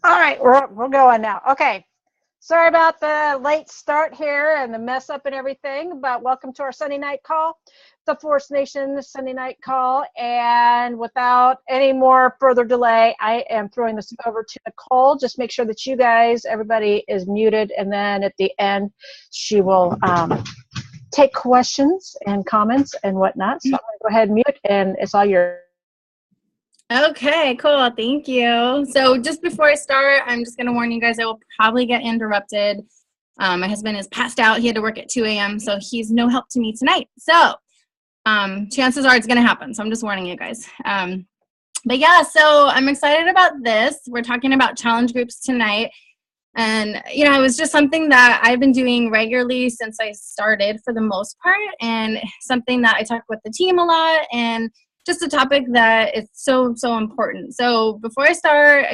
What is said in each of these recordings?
All right, we're going now. Okay. Sorry about the late start here and the mess up and everything, but welcome to our Sunday night call, the Force Nation Sunday night call. And without any more further delay, I am throwing this over to Nicole. Just make sure that you guys, everybody is muted. And then at the end, she will take questions and comments and whatnot. So I'm going to go ahead and mute, and it's all yours. Okay, cool. Thank you. So just before I start, I'm just going to warn you guys, I will probably get interrupted. My husband is passed out. He had to work at 2 a.m., so he's no help to me tonight. So chances are it's going to happen. So I'm just warning you guys. But yeah, so I'm excited about this. We're talking about challenge groups tonight. And, you know, it was just something that I've been doing regularly since I started for the most part, and something that I talk with the team a lot, and just a topic that is so important. So before I start,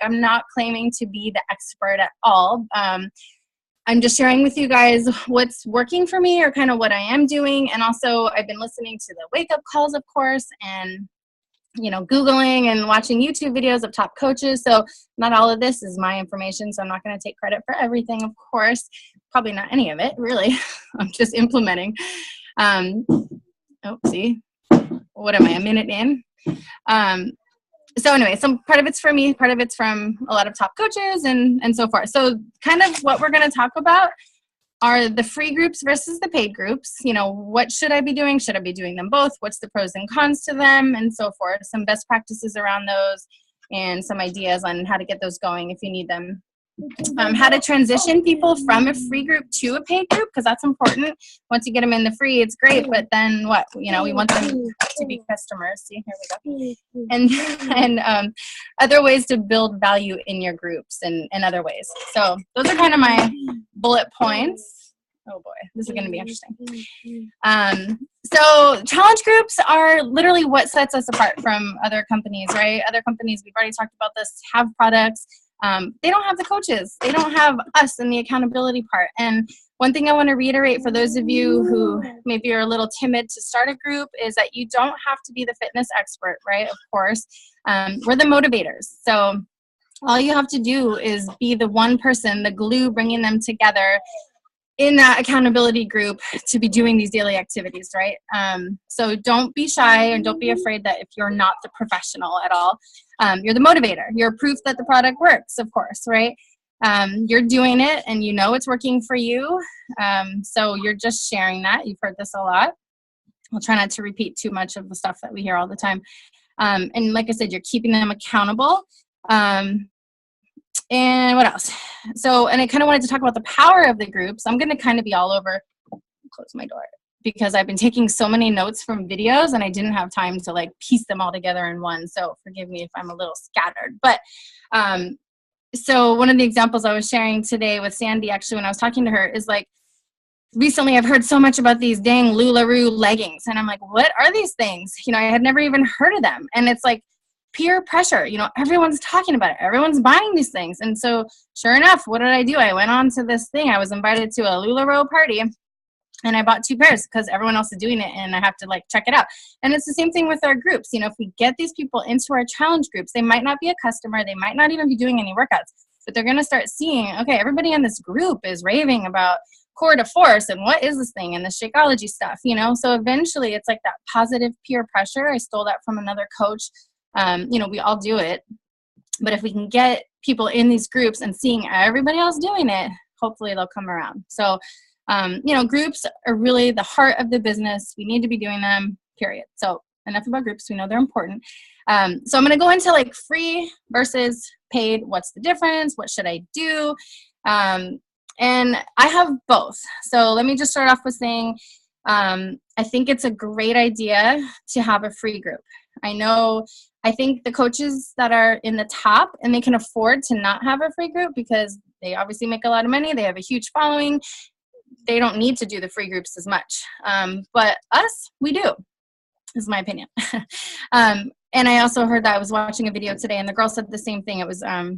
I'm not claiming to be the expert at all. I'm just sharing with you guys what's working for me, or kind of what I am doing. And also I've been listening to the wake up calls, of course, and, you know, Googling and watching YouTube videos of top coaches. So not all of this is my information, so I'm not going to take credit for everything, of course. Probably not any of it, really. I'm just implementing. See, what am I, a minute in? So anyway, some part of it's for me, part of it's from a lot of top coaches and so forth. So kind of what we're going to talk about are the free groups versus the paid groups. You know, what should I be doing? Should I be doing them both? What's the pros and cons to them, and so forth. Some best practices around those, and some ideas on how to get those going if you need them. How to transition people from a free group to a paid group, because that's important. Once you get them in the free, it's great, but then what? You know, we want them to be customers. See, here we go. And other ways to build value in your groups, and other ways. So those are kind of my bullet points. Oh boy, this is going to be interesting. So challenge groups are literally what sets us apart from other companies, right? Other companies, we've already talked about this, have products. They don't have the coaches. They don't have us in the accountability part. And one thing I want to reiterate for those of you who maybe are a little timid to start a group is that you don't have to be the fitness expert, right? Of course. We're the motivators. So all you have to do is be the one person, the glue bringing them together in that accountability group to be doing these daily activities, right? So don't be shy, and don't be afraid that if you're not the professional at all, you're the motivator. You're proof that the product works, of course, right? You're doing it and you know it's working for you. So you're just sharing that. You've heard this a lot. I'll try not to repeat too much of the stuff that we hear all the time. And like I said, you're keeping them accountable. And what else? So, and I kind of wanted to talk about the power of the groups. I'm going to kind of be all over, close my door, because I've been taking so many notes from videos and I didn't have time to like piece them all together in one. So forgive me if I'm a little scattered. But so one of the examples I was sharing today with Sandy, actually, when I was talking to her, is like, recently I've heard so much about these dang LuLaRoe leggings. And I'm like, what are these things? You know, I had never even heard of them. And it's like, peer pressure, you know, everyone's talking about it. Everyone's buying these things. And so sure enough, what did I do? I went on to this thing. I was invited to a LuLaRoe party and I bought 2 pairs because everyone else is doing it and I have to like check it out. And it's the same thing with our groups. You know, if we get these people into our challenge groups, they might not be a customer. They might not even be doing any workouts, but they're going to start seeing, okay, everybody in this group is raving about core to force and what is this thing and the Shakeology stuff, you know? So eventually it's like that positive peer pressure. I stole that from another coach. You know, we all do it, but if we can get people in these groups and seeing everybody else doing it, hopefully they'll come around. So, you know, groups are really the heart of the business. We need to be doing them, period. So enough about groups. We know they're important. So I'm going to go into like free versus paid. What's the difference? What should I do? And I have both. So let me just start off with saying, I think it's a great idea to have a free group. I think the coaches that are in the top and they can afford to not have a free group because they obviously make a lot of money. They have a huge following. They don't need to do the free groups as much. But us, we do, is my opinion. And I also heard that I was watching a video today and the girl said the same thing. It was, I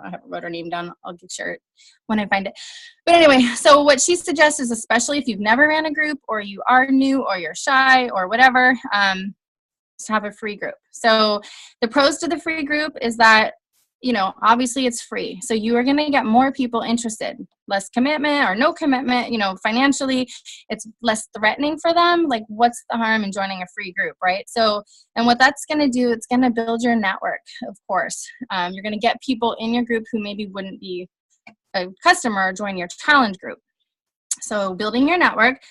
haven't wrote her name down. I'll share it when I find it. But anyway, so what she suggests is, especially if you've never ran a group or you are new or you're shy or whatever, to have a free group. So the pros to the free group is that obviously it's free. So you are going to get more people interested, less commitment or no commitment, financially, it's less threatening for them. Like, what's the harm in joining a free group, right? So, and what that's going to do, it's going to build your network, of course. You're going to get people in your group who maybe wouldn't be a customer or join your challenge group. So building your network,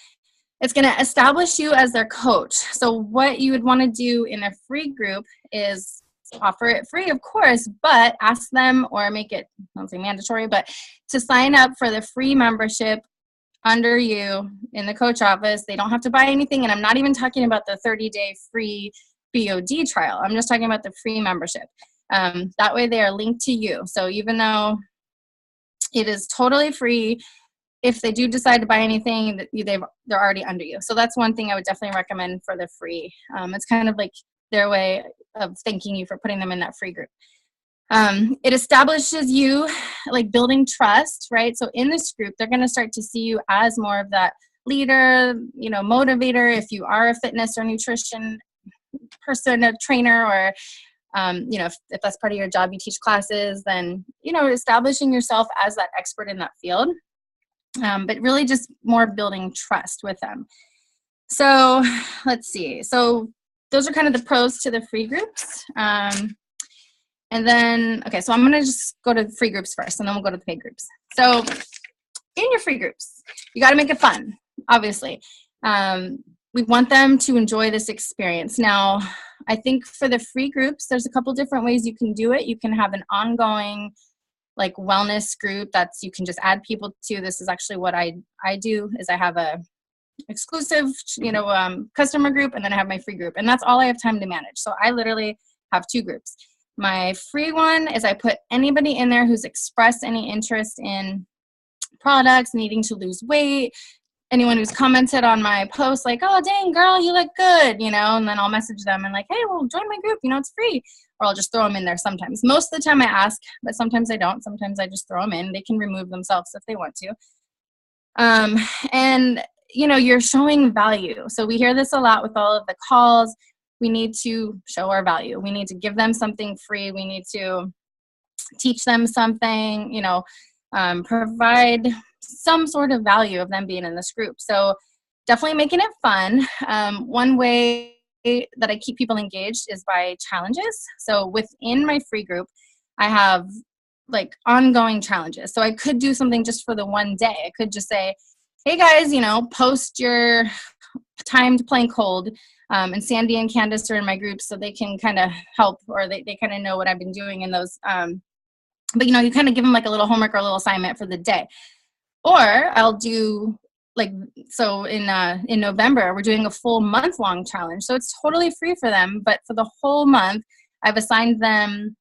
it's going to establish you as their coach. So what you would want to do in a free group is offer it free, of course, but ask them, or make it, I don't say mandatory, but to sign up for the free membership under you in the coach office. They don't have to buy anything. And I'm not even talking about the 30-day free BOD trial. I'm just talking about the free membership. That way they are linked to you. So even though it is totally free, if they do decide to buy anything, they're already under you. So that's one thing I would definitely recommend for the free. It's kind of like their way of thanking you for putting them in that free group. It establishes you, like, building trust, right? So in this group, they're going to start to see you as more of that leader, motivator. If you are a fitness or nutrition person, a trainer, or if that's part of your job, you teach classes, then establishing yourself as that expert in that field. But really just more building trust with them. So let's see. So those are kind of the pros to the free groups. And then, okay, so I'm going to just go to free groups first, and then we'll go to the paid groups. So in your free groups, you got to make it fun, obviously. We want them to enjoy this experience. Now, I think for the free groups, there's a couple different ways you can do it. You can have an ongoing, like, wellness group you can just add people to. This is actually what I do, is I have a exclusive, customer group, and then I have my free group, and that's all I have time to manage. So I literally have two groups. My free one is I put anybody in there who's expressed any interest in products, needing to lose weight, anyone who's commented on my post, like, oh, dang, girl, you look good, and then I'll message them and like, hey, well, join my group, it's free. Or I'll just throw them in there sometimes. Most of the time I ask, but sometimes I don't. Sometimes I just throw them in. They can remove themselves if they want to. And, you're showing value. So we hear this a lot with all of the calls. We need to show our value. We need to give them something free. We need to teach them something, provide some sort of value of them being in this group. So definitely making it fun. One way that I keep people engaged is by challenges. So within my free group, I have like ongoing challenges. So I could do something just for the one day. I could just say, hey guys, post your timed playing cold. And Sandy and Candace are in my group, so they can kind of help, or they kind of know what I've been doing in those. But you kind of give them like a little homework or a little assignment for the day. Or I'll do so in November, we're doing a full month-long challenge. So it's totally free for them, but for the whole month, I've assigned them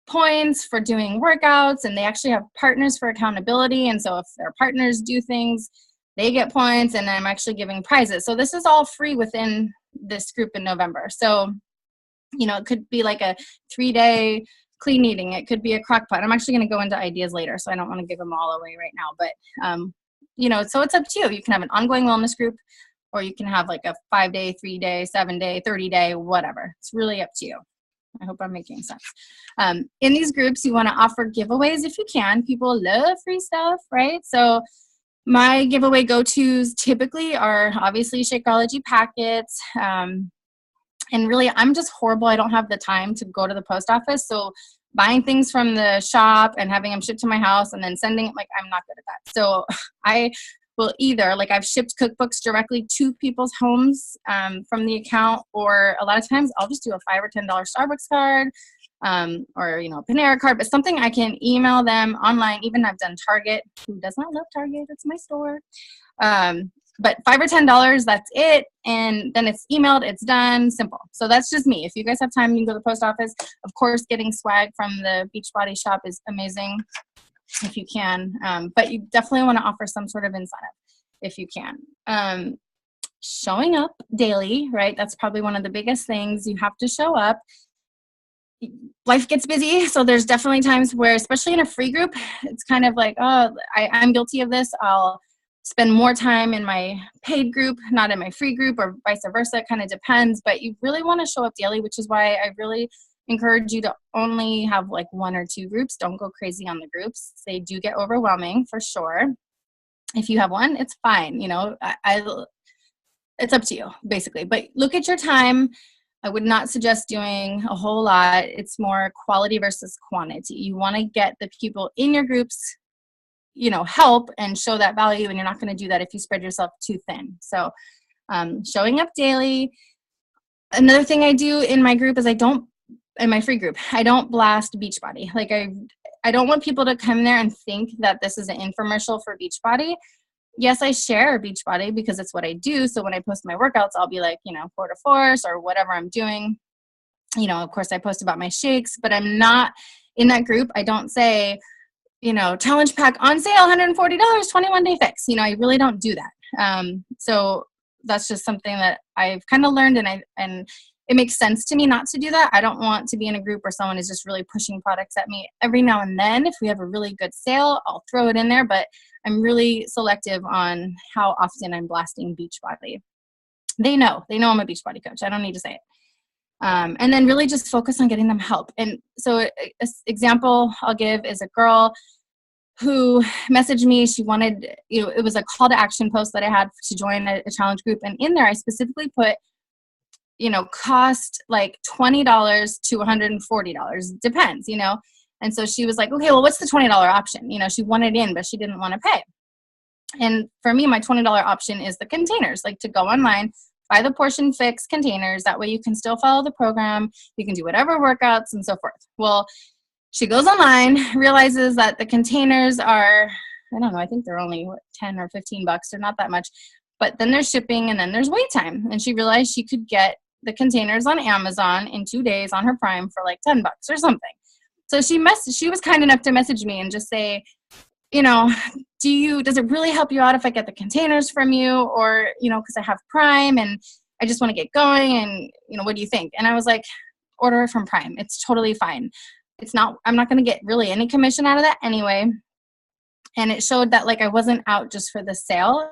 points for doing workouts, and they actually have partners for accountability. And so if their partners do things, they get points, and I'm actually giving prizes. So this is all free within this group in November. So, it could be like a 3-day clean eating. It could be a crock pot. I'm actually going to go into ideas later, so I don't want to give them all away right now. But, so it's up to you. You can have an ongoing wellness group, or you can have like a 5-day, 3-day, 7-day, 30-day, whatever. It's really up to you. I hope I'm making sense. In these groups, you want to offer giveaways if you can. People love free stuff, right? So my giveaway go-tos typically are obviously Shakeology packets. And really, I'm just horrible. I don't have the time to go to the post office. So buying things from the shop and having them shipped to my house and then sending it, I'm not good at that. So I will either, I've shipped cookbooks directly to people's homes from the account, or a lot of times I'll just do a $5 or $10 Starbucks card, or Panera card, but something I can email them online. Even I've done Target. Who does not love Target? It's my store. But $5 or $10, that's it. And then it's emailed, it's done, simple. So that's just me. If you guys have time, you can go to the post office. Of course, getting swag from the Beachbody shop is amazing if you can. But you definitely want to offer some sort of incentive if you can. Showing up daily, right? That's probably one of the biggest things. You have to show up. Life gets busy, so there's definitely times where, especially in a free group, it's kind of like, oh, I'm guilty of this. I'll spend more time in my paid group, not in my free group, or vice versa. It kind of depends, but you really want to show up daily, which is why I really encourage you to only have like 1 or 2 groups. Don't go crazy on the groups. They do get overwhelming for sure. If you have 1, it's fine. You know, it's up to you basically, but look at your time. I would not suggest doing a whole lot. It's more quality versus quantity. You want to get the people in your groups, you know, help and show that value, and you're not going to do that if you spread yourself too thin. So showing up daily. Another thing I do in my group is in my free group, I don't blast Beachbody. Like I don't want people to come there and think that this is an infomercial for Beachbody. Yes, I share Beachbody because it's what I do. So when I post my workouts, I'll be like, you know, core to force or whatever I'm doing. You know, of course I post about my shakes, but I'm not in that group. I don't say, you know, challenge pack on sale, $140, 21-day fix. You know, I really don't do that. So that's just something that I've kind of learned, and it makes sense to me not to do that. I don't want to be in a group where someone is just really pushing products at me. Every now and then, if we have a really good sale, I'll throw it in there, but I'm really selective on how often I'm blasting Beachbody. They know I'm a Beachbody coach. I don't need to say it. And then really just focus on getting them help. And so an example I'll give is a girl who messaged me. She wanted, you know, it was a call to action post that I had to join a challenge group. And in there, I specifically put, you know, cost like $20 to $140. Depends, you know. And so she was like, okay, well, what's the $20 option? You know, she wanted in, but she didn't want to pay. And for me, my $20 option is the containers, like to go online, buy the portion fix containers. That way you can still follow the program. You can do whatever workouts and so forth. Well, she goes online, realizes that the containers are, I don't know, I think they're only 10 or 15 bucks. They're not that much. But then there's shipping and then there's wait time. And she realized she could get the containers on Amazon in 2 days on her Prime for like 10 bucks or something. So she was kind enough to message me and just say, you know, does it really help you out if I get the containers from you? Or, you know, because I have Prime and I just want to get going, and, you know, what do you think? And I was like, order it from Prime. It's totally fine. I'm not going to get really any commission out of that anyway. And it showed that like I wasn't out just for the sale.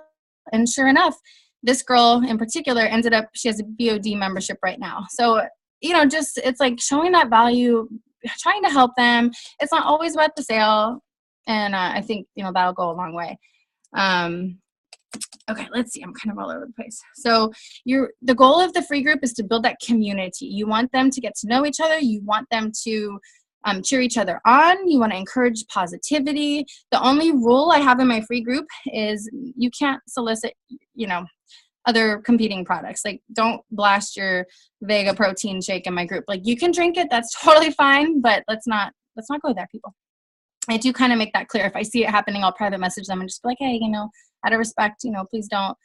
And sure enough, this girl in particular ended up, she has a BOD membership right now. So, you know, just, it's like showing that value, trying to help them. It's not always about the sale. And I think, you know, that'll go a long way. Okay, let's see. I'm kind of all over the place. So the goal of the free group is to build that community. You want them to get to know each other. You want them to cheer each other on. You want to encourage positivity. The only rule I have in my free group is you can't solicit, you know, other competing products. Like, don't blast your Vega protein shake in my group. Like, you can drink it. That's totally fine, but let's not go there, people. I do kind of make that clear. If I see it happening, I'll private message them and just be like, hey, you know, out of respect, you know, please don't.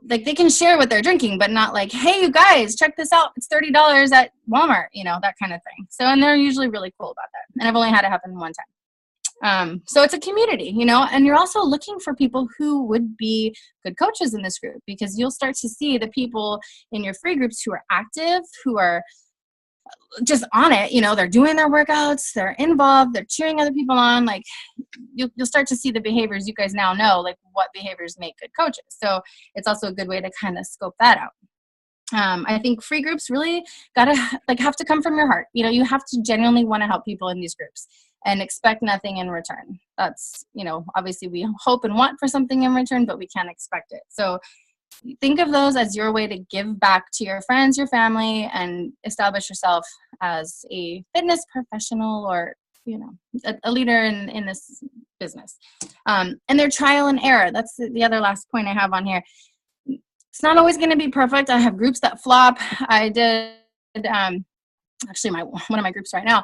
Like, they can share what they're drinking, but not like, hey, you guys, check this out. It's $30 at Walmart, you know, that kind of thing. So, and they're usually really cool about that. And I've only had it happen one time. So it's a community, you know, and you're also looking for people who would be good coaches in this group, because you'll start to see the people in your free groups who are active, who are just on it, you know, they're doing their workouts, they're involved, they're cheering other people on. Like, you'll start to see the behaviors. You guys now know, like, what behaviors make good coaches. So it's also a good way to kind of scope that out. I think free groups really have to come from your heart. You know, you have to genuinely want to help people in these groups and expect nothing in return. That's, you know, obviously we hope and want for something in return, but we can't expect it. So think of those as your way to give back to your friends, your family, and establish yourself as a fitness professional, or, you know, a leader in this business. And their trial and error. That's the other last point I have on here. It's not always going to be perfect. I have groups that flop. I did, actually one of my groups right now,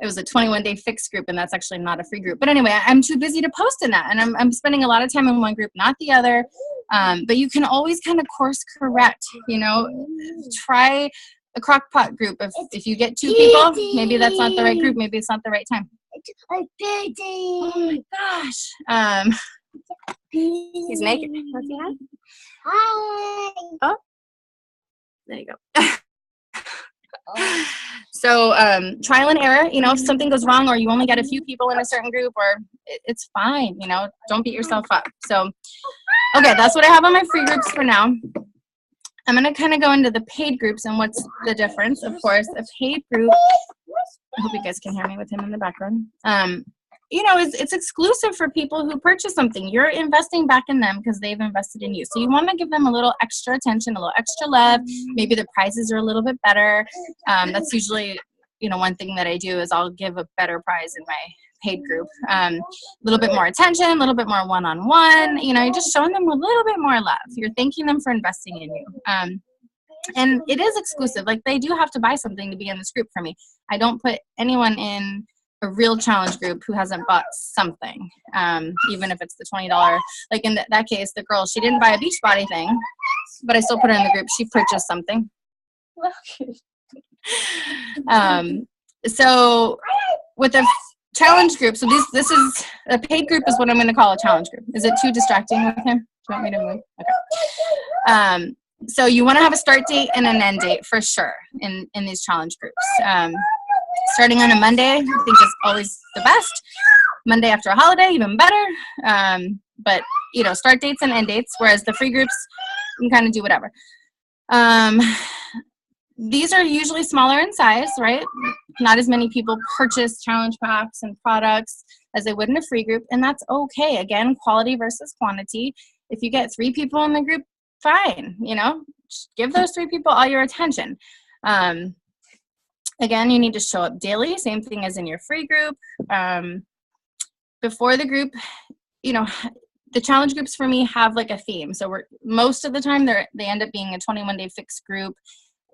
it was a 21-day fix group, and that's actually not a free group. But anyway, I'm too busy to post in that, and I'm spending a lot of time in one group, not the other. But you can always kind of course correct, you know, try a crock pot group. If you get 2 people, maybe that's not the right group. Maybe it's not the right time. Oh my gosh. He's naked. Hi. Oh, there you go. So trial and error, you know, if something goes wrong or you only get a few people in a certain group, or it's fine, you know, don't beat yourself up. So, okay, that's what I have on my free groups for now. I'm going to kind of go into the paid groups and what's the difference. Of course, a paid group I hope you guys can hear me with him in the background. You know, it's exclusive for people who purchase something. You're investing back in them because they've invested in you. So you want to give them a little extra attention, a little extra love. Maybe the prizes are a little bit better. That's usually, you know, one thing that I do is I'll give a better prize in my paid group. A little bit more attention, a little bit more one-on-one. You know, you're just showing them a little bit more love. You're thanking them for investing in you. And it is exclusive. Like, they do have to buy something to be in this group for me. I don't put anyone in a real challenge group who hasn't bought something, even if it's the $20. Like in that case, the girl, she didn't buy a Beachbody thing, but I still put her in the group. She purchased something. So with a challenge group, so this is a paid group is what I'm going to call a challenge group. Is it too distracting with him? Do you want me to move? Okay. So you want to have a start date and an end date for sure in these challenge groups. Starting on a Monday, I think is always the best. Monday after a holiday, even better. But, you know, start dates and end dates, whereas the free groups, you can kind of do whatever. These are usually smaller in size, right? Not as many people purchase challenge packs and products as they would in a free group, and that's okay. Again, quality versus quantity. If you get 3 people in the group, fine, you know, just give those 3 people all your attention. Again, you need to show up daily, same thing as in your free group. Before the group, you know, the challenge groups for me have like a theme. So most of the time they end up being a 21-day fixed group,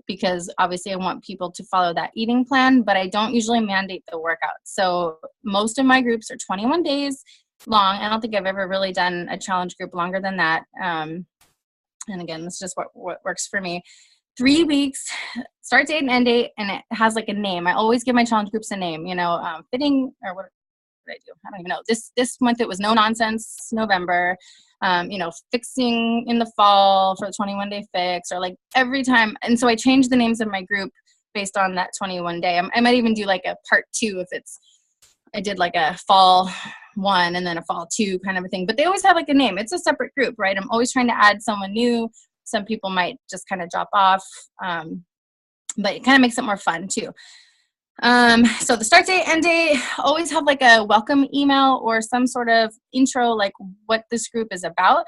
because obviously I want people to follow that eating plan, but I don't usually mandate the workout. So most of my groups are 21 days long. I don't think I've ever really done a challenge group longer than that. And again, this is just what works for me. 3 weeks, start date and end date, and it has like a name. I always give my challenge groups a name, you know, fitting, or what did I do? I don't even know. This month it was No Nonsense November, you know, fixing in the fall for the 21-day fix, or like every time. And so I changed the names of my group based on that 21 day. I might even do like a part 2 if I did like a fall 1 and then a fall 2 kind of a thing, but they always have like a name. It's a separate group, right? I'm always trying to add someone new. Some people might just kind of drop off, but it kind of makes it more fun too. So the start date, end date, always have like a welcome email or some sort of intro, like what this group is about,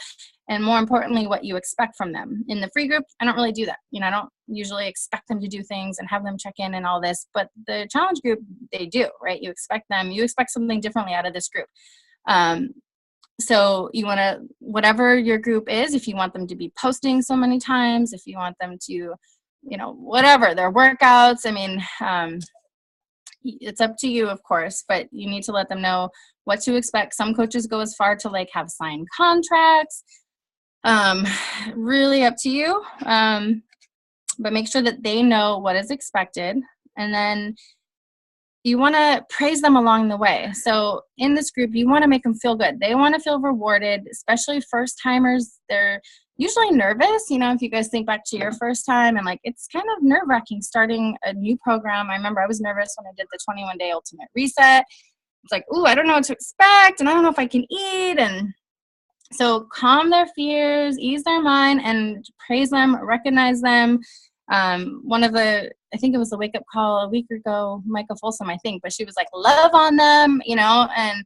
and more importantly, what you expect from them. In the free group, I don't really do that. You know, I don't usually expect them to do things and have them check in and all this, but the challenge group, they do, right? You expect something differently out of this group. So you want to, whatever your group is, if you want them to be posting so many times, if you want them to, you know, whatever, their workouts, I mean, it's up to you, of course, but you need to let them know what to expect. Some coaches go as far to like have signed contracts. Really up to you. But make sure that they know what is expected. And then you want to praise them along the way. So in this group, you want to make them feel good. They want to feel rewarded, especially first timers. They're usually nervous. You know, if you guys think back to your first time, and like, it's kind of nerve wracking starting a new program. I remember I was nervous when I did the 21-day ultimate reset. It's like, ooh, I don't know what to expect, and I don't know if I can eat. And so calm their fears, ease their mind, and praise them, recognize them. I think it was the wake up call a week ago, Micah Folsom, I think, but she was like, love on them, you know, and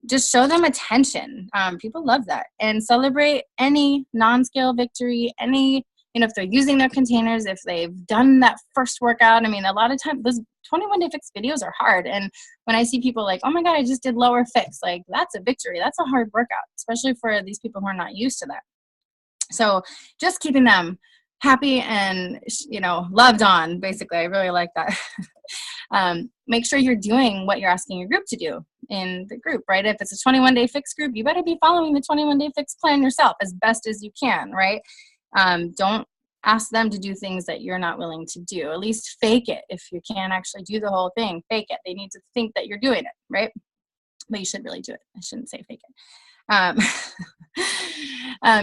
just show them attention. People love that. And celebrate any non-scale victory, any, you know, if they're using their containers, if they've done that first workout. I mean, a lot of times those 21-day fix videos are hard. And when I see people like, oh my God, I just did lower fix, like that's a victory. That's a hard workout, especially for these people who are not used to that. So just keeping them happy and, you know, loved on, basically. I really like that. Make sure you're doing what you're asking your group to do in the group, right? If it's a 21-day fix group, you better be following the 21-day fix plan yourself as best as you can, right? Don't ask them to do things that you're not willing to do. At least fake it. If you can't actually do the whole thing, fake it. They need to think that you're doing it, right? But you should really do it. I shouldn't say fake it.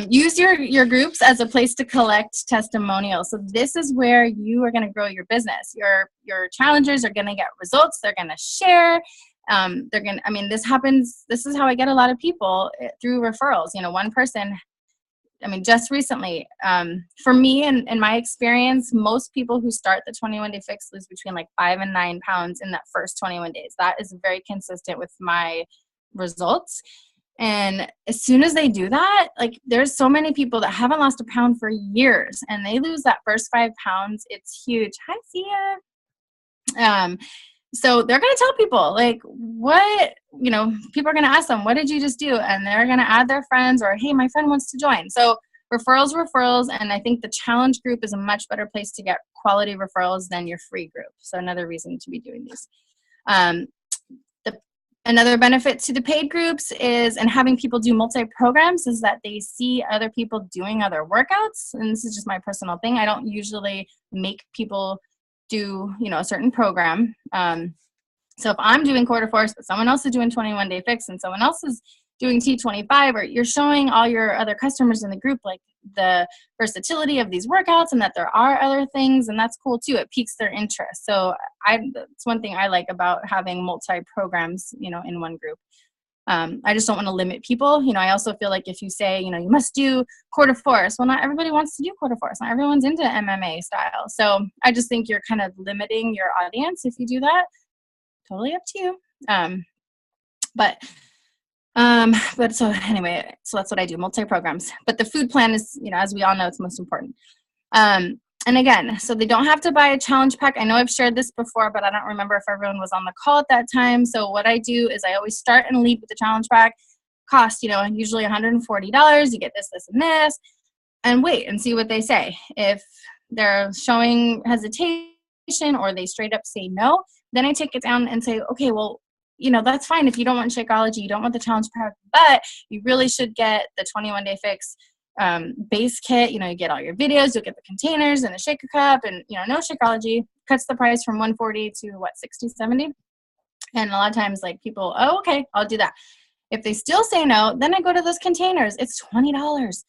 Use your groups as a place to collect testimonials. So this is where you are going to grow your business. Your challengers are going to get results. They're going to share. This happens. This is how I get a lot of people through referrals. You know, one person I mean, just recently, for me and in my experience, most people who start the 21 Day Fix lose between like 5 and 9 pounds in that first 21 days. That is very consistent with my results. And as soon as they do that, like there's so many people that haven't lost a pound for years and they lose that first 5 pounds. It's huge. Hi, Sia. So they're going to tell people like what, people are going to ask them, what did you just do? And they're going to add their friends or, hey, my friend wants to join. So referrals. And I think the challenge group is a much better place to get quality referrals than your free group. So another reason to be doing these. Another benefit to the paid groups is, and having people do multi-programs, is that they see other people doing other workouts. And this is just my personal thing. I don't usually make people do, a certain program. So if I'm doing quarter force, but someone else is doing 21 Day Fix and someone else is doing T25, or you're showing all your other customers in the group like the versatility of these workouts and that there are other things, and that's cool too. It piques their interest. So it's one thing I like about having multi-programs, in one group. I just don't want to limit people. I also feel like if you say, you must do quarter force, well, not everybody wants to do quarter force. Not everyone's into MMA style. So I just think you're kind of limiting your audience if you do that. Totally up to you. But so anyway, so that's what I do, multi-programs. But the food plan is, as we all know, it's most important. And again, so they don't have to buy a challenge pack. I know I've shared this before, but I don't remember if everyone was on the call at that time. So what I do is I always start and lead with the challenge pack. Cost, usually $140. You get this, this, and this. And wait and see what they say. If they're showing hesitation or they straight up say no, then I take it down and say, okay, well, that's fine if you don't want Shakeology, you don't want the challenge pack, but you really should get the 21 Day Fix base kit. You get all your videos, you'll get the containers and the shaker cup, and no Shakeology. Cuts the price from $140 to what, $60, $70. And a lot of times like people, oh, okay, I'll do that. If they still say no, then I go to those containers. It's $20.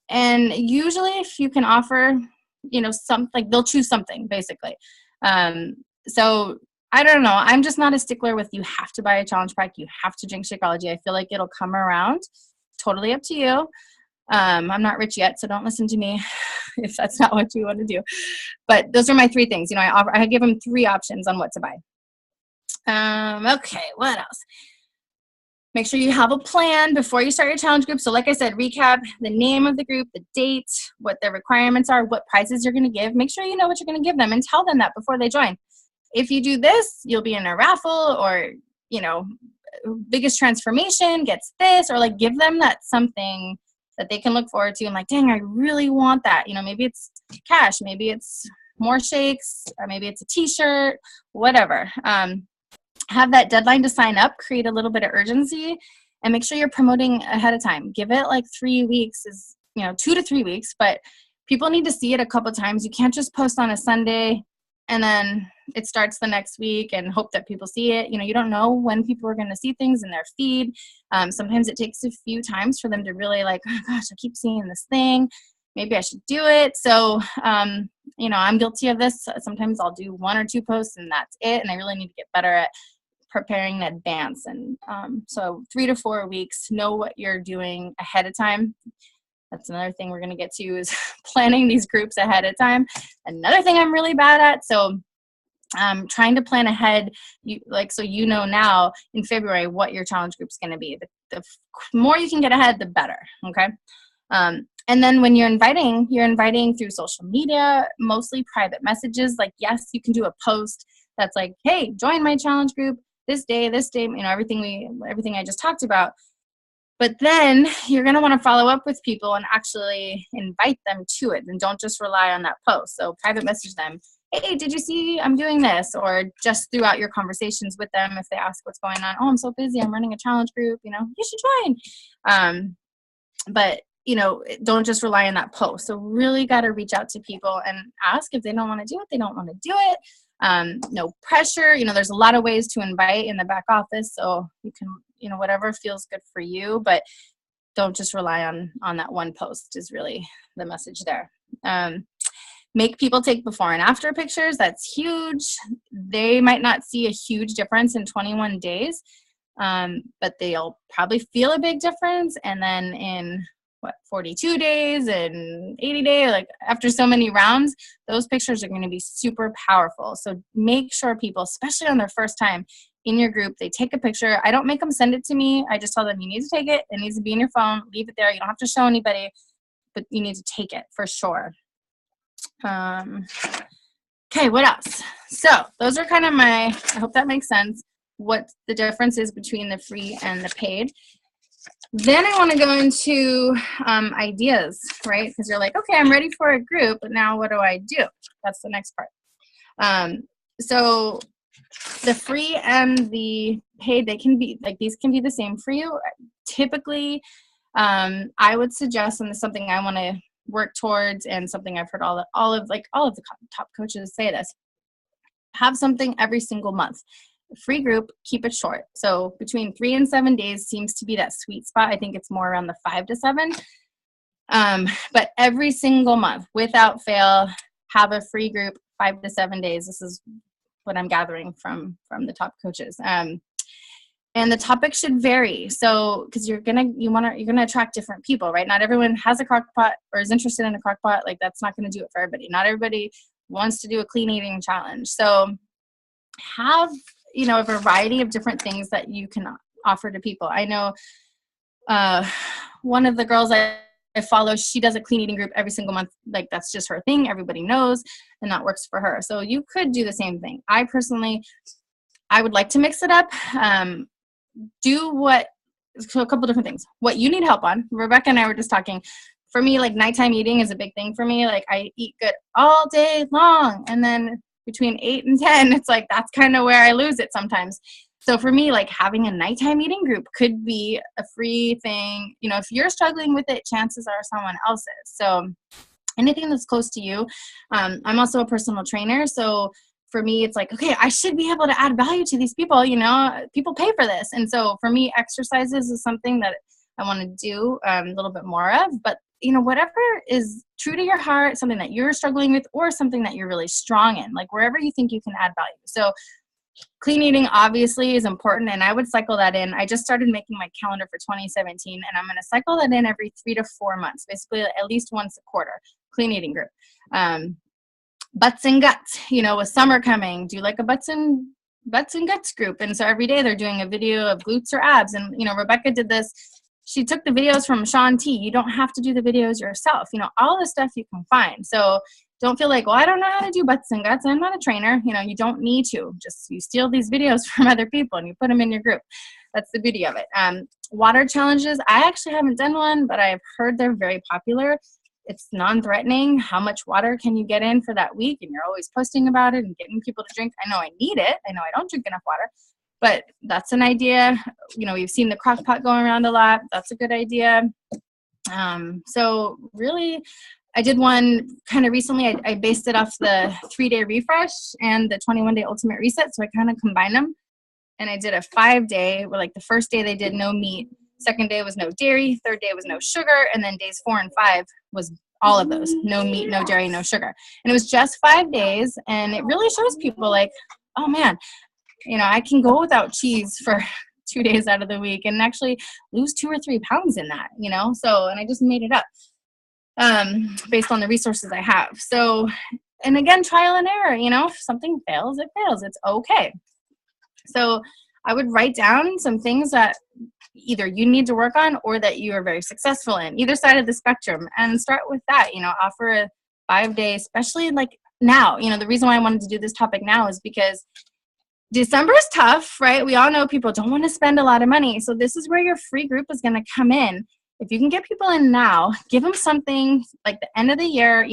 And usually if you can offer, something, like they'll choose something basically. So I don't know. I'm just not a stickler with you have to buy a challenge pack. You have to drink Shakeology. I feel like it'll come around. Totally up to you. I'm not rich yet, so don't listen to me if that's not what you want to do. But those are my 3 things. I give them 3 options on what to buy. Okay, what else? Make sure you have a plan before you start your challenge group. So like I said, recap the name of the group, the date, what their requirements are, what prizes you're going to give. Make sure you know what you're going to give them and tell them that before they join. If you do this, you'll be in a raffle, or, biggest transformation gets this, or like give them that something that they can look forward to and like, dang, I really want that. Maybe it's cash, maybe it's more shakes, or maybe it's a t-shirt, whatever. Have that deadline to sign up, create a little bit of urgency, and make sure you're promoting ahead of time. Give it like 3 weeks, 2 to 3 weeks, but people need to see it a couple times. You can't just post on a Sunday and then it starts the next week and hope that people see it. You don't know when people are going to see things in their feed. Sometimes it takes a few times for them to really like, oh gosh, I keep seeing this thing. Maybe I should do it. So, I'm guilty of this. Sometimes I'll do 1 or 2 posts and that's it. And I really need to get better at preparing in advance. And so 3 to 4 weeks, know what you're doing ahead of time. That's another thing we're going to get to is planning these groups ahead of time. Another thing I'm really bad at. So trying to plan ahead, so now in February what your challenge group's going to be. The more you can get ahead, the better. Okay. And then when you're inviting through social media, mostly private messages. Like, yes, you can do a post that's like, hey, join my challenge group this day, everything I just talked about. But then you're going to want to follow up with people and actually invite them to it, and don't just rely on that post. So private message them, hey, did you see I'm doing this? Or just throughout your conversations with them, if they ask what's going on, oh, I'm so busy, I'm running a challenge group, you should join. But don't just rely on that post. So really got to reach out to people and ask. If they don't want to do it, they don't want to do it. No pressure. There's a lot of ways to invite in the back office. So you can, whatever feels good for you, but don't just rely on that one post is really the message there. Make people take before and after pictures. That's huge. They might not see a huge difference in 21 days, but they'll probably feel a big difference. And then in 42 days and 80 days, like after so many rounds, those pictures are going to be super powerful. So make sure people, especially on their first time in your group, they take a picture. I don't make them send it to me. I just tell them you need to take it. It needs to be in your phone. Leave it there. You don't have to show anybody, but you need to take it for sure. Okay, what else? So those are kind of I hope that makes sense, what the difference is between the free and the paid. Then I want to go into ideas, right? Because you're like, okay, I'm ready for a group, but now what do I do? That's the next part. So the free and the paid, they can be, like, these can be the same for you. Typically, I would suggest, and this is something I want to work towards, and something I've heard all of the top coaches say this, have something every single month. Free group, keep it short. So between 3 and 7 days seems to be that sweet spot. I think it's more around the 5 to 7. But every single month, without fail, have a free group 5 to 7 days. This is what I'm gathering from the top coaches. And the topic should vary. So, because you're gonna attract different people, right? Not everyone has a crock pot or is interested in a crock pot. Like, that's not going to do it for everybody. Not everybody wants to do a clean eating challenge. So have, a variety of different things that you can offer to people. I know one of the girls I follow, she does a clean eating group every single month. Like, that's just her thing. Everybody knows, and that works for her. So you could do the same thing. I would like to mix it up. So a couple different things. What you need help on. Rebecca and I were just talking. For me, like, nighttime eating is a big thing for me. Like, I eat good all day long, and then between 8 and 10, it's like, that's kind of where I lose it sometimes. So for me, like, having a nighttime eating group could be a free thing. If you're struggling with it, chances are someone else is. So anything that's close to you. I'm also a personal trainer. So for me, it's like, okay, I should be able to add value to these people. People pay for this. And so for me, exercises is something that I want to do a little bit more of. But, whatever is true to your heart, something that you're struggling with, or something that you're really strong in, like wherever you think you can add value. So clean eating obviously is important, and I would cycle that in. I just started making my calendar for 2017, and I'm going to cycle that in every 3 to 4 months, basically at least once a quarter, clean eating group. Butts and guts, with summer coming, do like a butts and guts group. And so every day they're doing a video of glutes or abs. And, Rebecca did this. She took the videos from Shaun T. You don't have to do the videos yourself. All the stuff you can find. So don't feel like, well, I don't know how to do butts and guts. I'm not a trainer. You don't need to. Just you steal these videos from other people and you put them in your group. That's the beauty of it. Water challenges. I actually haven't done one, but I've heard they're very popular. It's non-threatening. How much water can you get in for that week? And you're always posting about it and getting people to drink. I know I need it. I know I don't drink enough water, but that's an idea. We've seen the crock pot going around a lot. That's a good idea. So really, I did one kind of recently. I based it off the 3-day refresh and the 21-day ultimate reset. So I kind of combined them. And I did a 5-day where, like, the first day they did no meat. Second day was no dairy. Third day was no sugar. And then days 4 and 5 was all of those. No meat, no dairy, no sugar. And it was just 5 days. And it really shows people, like, oh, man, I can go without cheese for 2 days out of the week and actually lose 2 or 3 pounds in that, So, and I just made it up based on the resources I have. So, and again, trial and error, if something fails, it fails. It's okay. So I would write down some things that either you need to work on or that you are very successful in, either side of the spectrum, and start with that. Offer a 5-day, especially like now. The reason why I wanted to do this topic now is because December is tough, right? We all know people don't want to spend a lot of money. So this is where your free group is going to come in. If you can get people in now, give them something like the end of the year.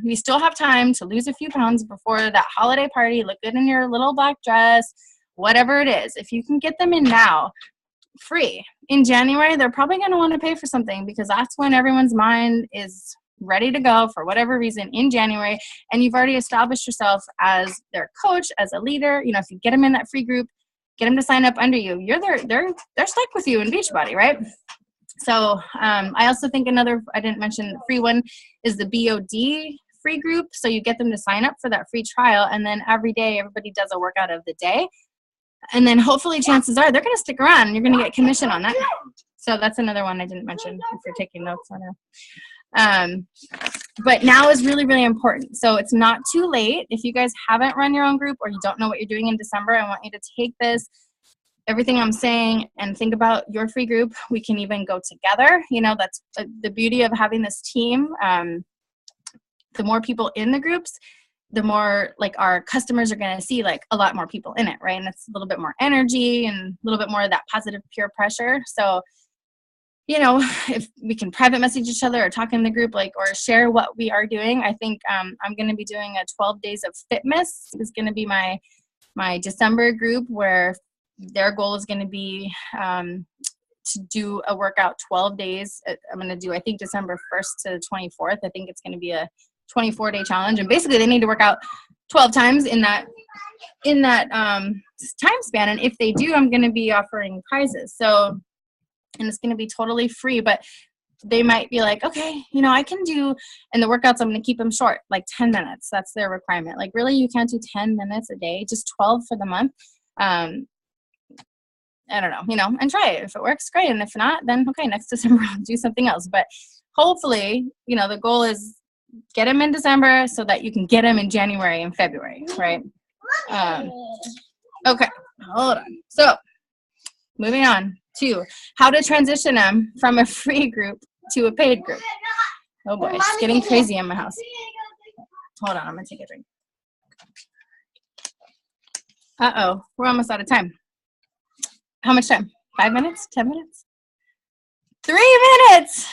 We still have time to lose a few pounds before that holiday party, look good in your little black dress, whatever it is. If you can get them in now, free. In January, they're probably going to want to pay for something because that's when everyone's mind is ready to go for whatever reason in January. And you've already established yourself as their coach, as a leader. If you get them in that free group, get them to sign up under you. They're stuck with you in Beachbody, right? So I also think I didn't mention the free one is the BOD free group. So you get them to sign up for that free trial. And then every day, everybody does a workout of the day. And then hopefully chances are they're going to stick around and you're going to get commission on that. So that's another one I didn't mention if you're taking notes on it. But now is really, really important. So it's not too late. If you guys haven't run your own group or you don't know what you're doing in December, I want you to take this, everything I'm saying, and think about your free group. We can even go together. You know, that's the beauty of having this team. The more people in the groups, the more like our customers are going to see like a lot more people in it, right? And it's a little bit more energy and a little bit more of that positive peer pressure. So, you know, if we can private message each other or talk in the group, like, or share what we are doing. I think I'm going to be doing a 12 days of fitness is going to be my December group, where their goal is going to be to do a workout 12 days. I'm going to do, I think, December 1st to 24th. I think it's going to be a 24-day challenge. And basically they need to work out 12 times in that time span. And if they do, I'm going to be offering prizes. So, and it's going to be totally free, but they might be like, okay, you know, I can do, and the workouts, I'm going to keep them short, like 10 minutes. That's their requirement. Like, really, you can't do 10 minutes a day, just 12 for the month. I don't know, you know, and try it. If it works, great. And if not, then okay, next December I'll do something else. But hopefully, you know, the goal is get them in December so that you can get them in January and February, right? Okay, hold on. So moving on to how to transition them from a free group to a paid group. Oh boy, it's getting crazy in my house. Hold on, I'm gonna take a drink. Uh-oh, we're almost out of time. How much time? 5 minutes? 10 minutes? 3 minutes!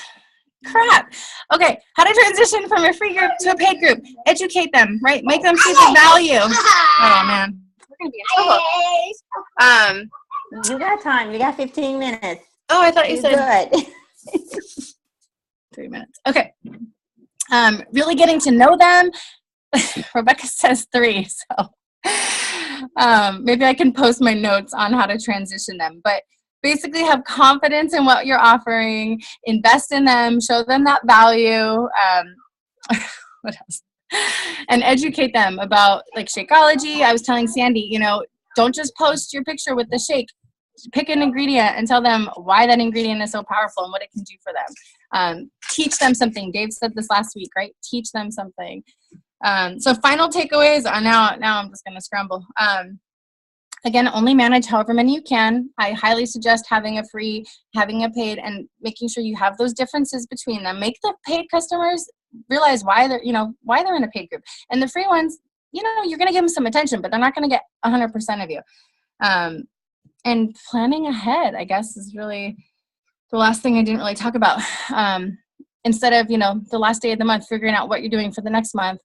Crap. Okay, how to transition from a free group to a paid group. Educate them, right? Make them see the value. Oh man, we're gonna be in trouble. You got time. You got 15 minutes. Oh, I thought you said good. 3 minutes. Okay. Really getting to know them. Rebecca says 3, so maybe I can post my notes on how to transition them. But basically have confidence in what you're offering, invest in them, show them that value. What else? And educate them about like Shakeology. I was telling Sandy, you know, don't just post your picture with the shake. Pick an ingredient and tell them why that ingredient is so powerful and what it can do for them. Teach them something. Dave said this last week, right? Teach them something. So final takeaways are now I'm just going to scramble. Again, only manage however many you can. I highly suggest having a free, having a paid, and making sure you have those differences between them. Make the paid customers realize why they're in a paid group. And the free ones, you know, you're going to give them some attention, but they're not going to get 100% of you. And planning ahead, I guess, is really the last thing I didn't really talk about. Instead of, you know, the last day of the month, figuring out what you're doing for the next month,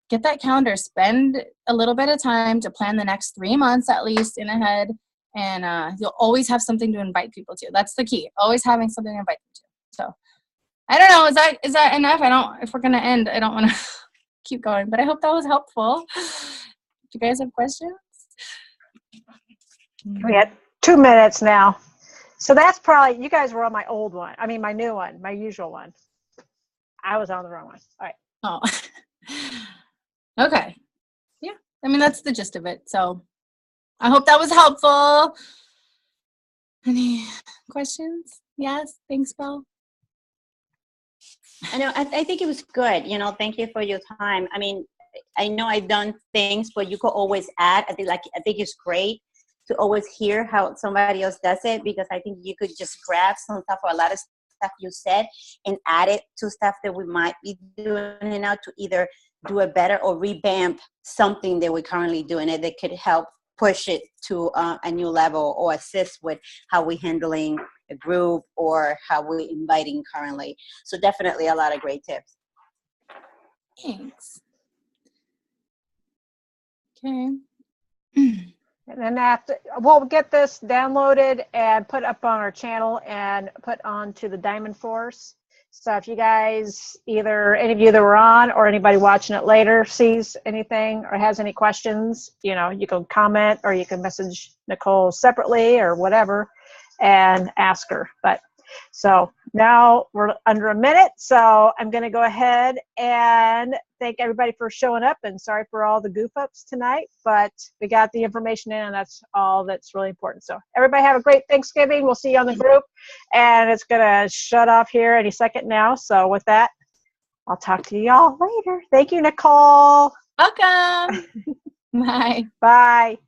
get that calendar, spend a little bit of time to plan the next 3 months at least in ahead. And you'll always have something to invite people to. That's the key. Always having something to invite them to. So I don't know. Is that enough? If we're going to end, I don't want to keep going, but I hope that was helpful. Do you guys have questions? We got 2 minutes now. So that's probably, you guys were on my old one. I mean, my new one, my usual one. I was on the wrong one. All right. Oh, okay. Yeah. I mean, that's the gist of it. So I hope that was helpful. Any questions? Yes. Thanks, Bill. I know. I think it was good. You know, thank you for your time. I mean, I know I've done things, but you could always add. I think it's great to always hear how somebody else does it, because I think you could just grab some stuff or a lot of stuff you said and add it to stuff that we might be doing now to either do it better or revamp something that we're currently doing it that could help push it to a new level or assist with how we're handling a group or how we're inviting currently. So definitely a lot of great tips. Thanks. Okay. And then we'll get this downloaded and put up on our channel and put onto the Diamond Force. So if you guys, either any of you that were on or anybody watching it later sees anything or has any questions, you know, you can comment or you can message Nicole separately or whatever and ask her. But so now we're under a minute, so I'm going to go ahead and thank everybody for showing up, and sorry for all the goof ups tonight, but we got the information in, and that's all that's really important. So everybody have a great Thanksgiving. We'll see you on the group, and it's going to shut off here any second now. So with that, I'll talk to y'all later. Thank you, Nicole. Welcome. Bye. Bye.